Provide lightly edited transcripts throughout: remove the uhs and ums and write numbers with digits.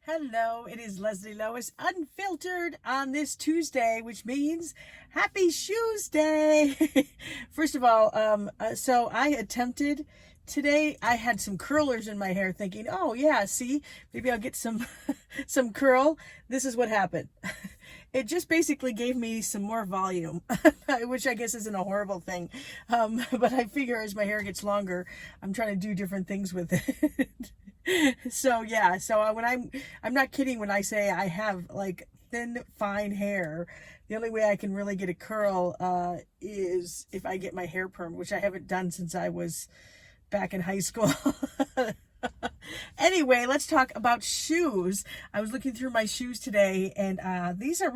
Hello, it is Leslie Lois, unfiltered on this Tuesday, which means Happy Shoesday. First of all, so I attempted today. I had some curlers in my hair, thinking, "Oh yeah, see, maybe I'll get some some curl." This is what happened. It just basically gave me some more volume, which I guess isn't a horrible thing. But I figure as my hair gets longer, I'm trying to do different things with it. So yeah, when I'm not kidding when I say I have like thin, fine hair. The only way I can really get a curl is if I get my hair perm, which I haven't done since I was back in high school. Anyway, let's talk about shoes. I was looking through my shoes today, and these have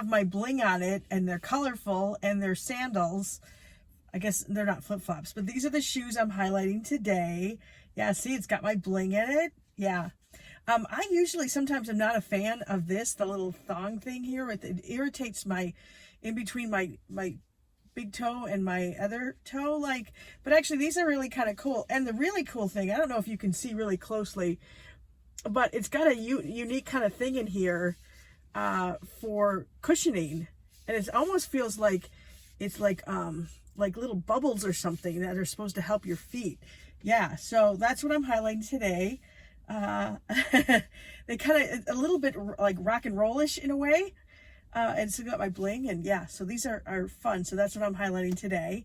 my bling on it, and they're colorful, and they're sandals. I guess they're not flip-flops, but these are the shoes I'm highlighting today. Yeah, see, it's got my bling in it. Yeah. Sometimes I'm not a fan of this, the little thong thing here. It irritates in between my big toe and my other toe, but actually these are really kind of cool. And the really cool thing, I don't know if you can see really closely, but it's got a unique kind of thing in here for cushioning, and it almost feels like it's like little bubbles or something that are supposed to help your feet. Yeah, so that's what I'm highlighting today. They kind of a little bit like rock and rollish in a way. And so got my bling, and yeah, so these are fun. So that's what I'm highlighting today.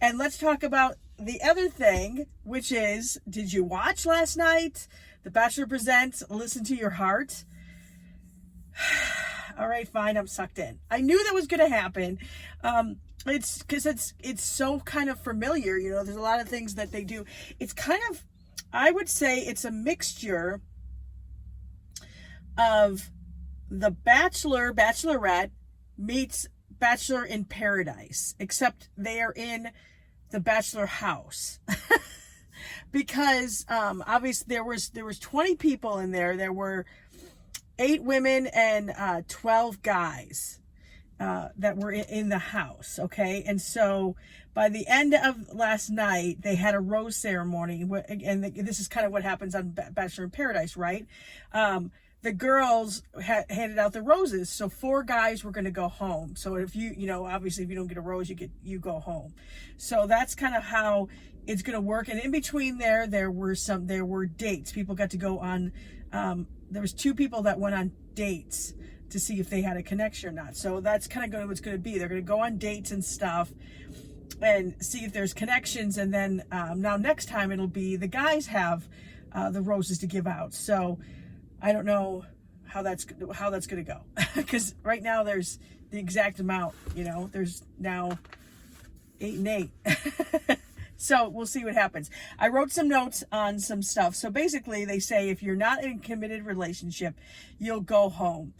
And let's talk about the other thing, which is, did you watch last night? The Bachelor presents Listen to Your Heart. All right, fine, I'm sucked in. I knew that was going to happen. It's because it's so kind of familiar. You know, there's a lot of things that they do. It's kind of, I would say it's a mixture of The Bachelor, Bachelorette meets Bachelor in Paradise, except they are in the Bachelor house. Because obviously there was 20 people in there. There were 8 women and 12 guys that were in the house. Okay, and so by the end of last night, they had a rose ceremony, and this is kind of what happens on Bachelor in Paradise, right? The girls handed out the roses, so 4 guys were going to go home. So if obviously if you don't get a rose, you go home. So that's kind of how it's going to work. And in between there were dates. People got to go on. There was 2 people that went on dates to see if they had a connection or not. So that's kind of what's going to be. They're going to go on dates and stuff and see if there's connections. And then now next time it'll be the guys have the roses to give out. So I don't know how that's going to go, because right now there's the exact amount. There's now 8 and 8. So we'll see what happens. I wrote some notes on some stuff. So basically, they say if you're not in a committed relationship, you'll go home.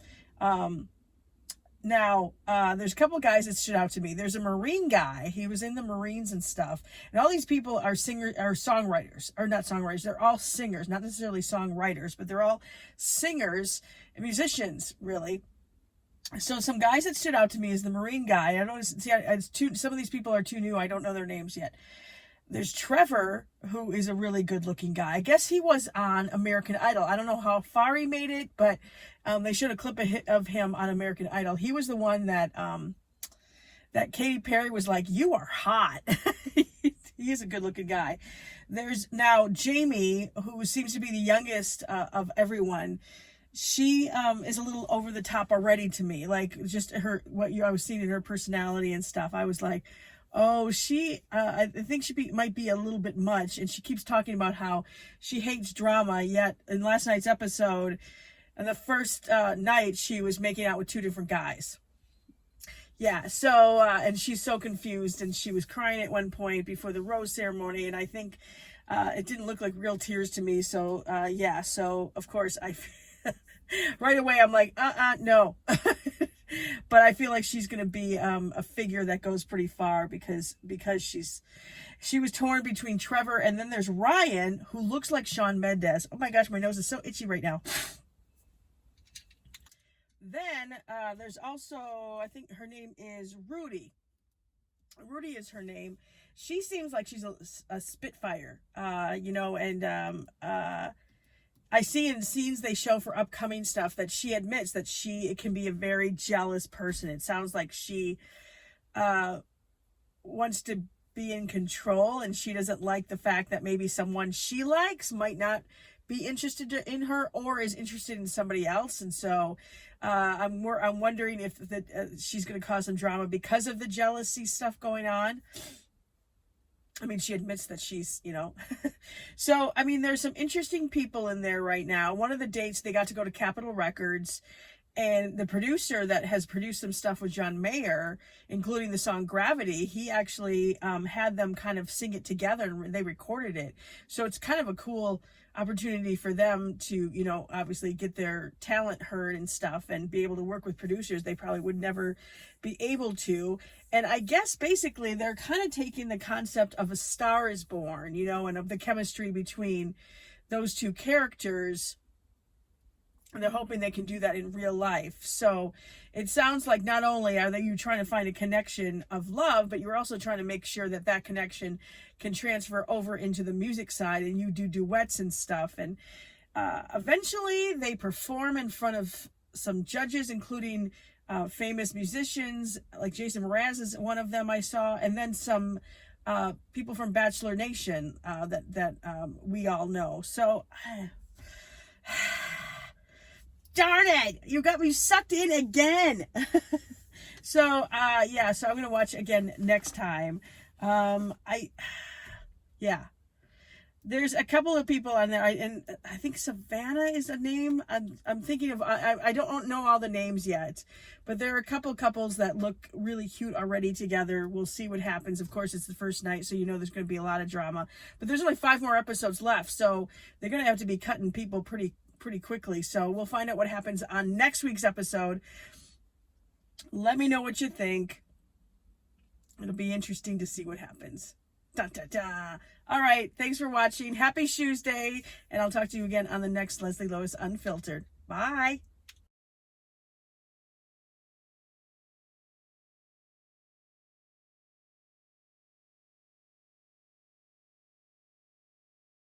Now, there's a couple guys that stood out to me. There's a Marine guy. He was in the Marines and stuff. And all these people are songwriters, or not songwriters. They're all singers, not necessarily songwriters, but they're all singers and musicians, really. So some guys that stood out to me is the Marine guy. I don't see. Some of these people are too new. I don't know their names yet. There's Trevor, who is a really good-looking guy. I guess he was on American Idol. I don't know how far he made it, but they showed a clip of him on American Idol. He was the one that Katy Perry was like, "You are hot." He is a good-looking guy. There's now Jamie, who seems to be the youngest of everyone. She is a little over the top already to me. Like, just I was seeing in her personality and stuff. I was like, oh, I think she might be a little bit much. And she keeps talking about how she hates drama. Yet in last night's episode, and the first night, she was making out with 2 different guys. Yeah, so, and she's so confused, and she was crying at one point before the rose ceremony. And I think it didn't look like real tears to me. So, yeah, so of course right away, I'm like, no. But I feel like she's going to be a figure that goes pretty far because she was torn between Trevor, and then there's Ryan, who looks like Shawn Mendes. Oh my gosh, my nose is so itchy right now. Then there's also, I think her name is Rudy. Rudy is her name. She seems like she's a spitfire, and I see in scenes they show for upcoming stuff that she admits that she can be a very jealous person. It sounds like she wants to be in control, and she doesn't like the fact that maybe someone she likes might not be interested in her or is interested in somebody else. And so I'm wondering if she's going to cause some drama because of the jealousy stuff going on. I mean, she admits that she's, so, I mean, there's some interesting people in there right now. One of the dates, they got to go to Capitol Records, and the producer that has produced some stuff with John Mayer, including the song Gravity, he actually had them kind of sing it together, and they recorded it. So it's kind of a cool opportunity for them to, obviously get their talent heard and stuff and be able to work with producers they probably would never be able to. And I guess basically they're kind of taking the concept of A Star Is Born, and of the chemistry between those two characters, and they're hoping they can do that in real life. So it sounds like not only are you trying to find a connection of love, but you're also trying to make sure that that connection can transfer over into the music side, and you do duets and stuff. And eventually they perform in front of some judges, including famous musicians, like Jason Mraz is one of them I saw, and then some people from Bachelor Nation that we all know. So darn it, you got me sucked in again. So yeah, so I'm gonna watch again next time. There's a couple of people on there, and I think Savannah is a name. I'm thinking of. I don't know all the names yet, but there are a couple couples that look really cute already together. We'll see what happens. Of course, it's the first night, so there's going to be a lot of drama. But there's only 5 more episodes left, so they're going to have to be cutting people pretty quickly. So we'll find out what happens on next week's episode. Let me know what you think. It'll be interesting to see what happens. Da, da, da. All right. Thanks for watching. Happy Shoes Day. And I'll talk to you again on the next Leslie Lois Unfiltered. Bye.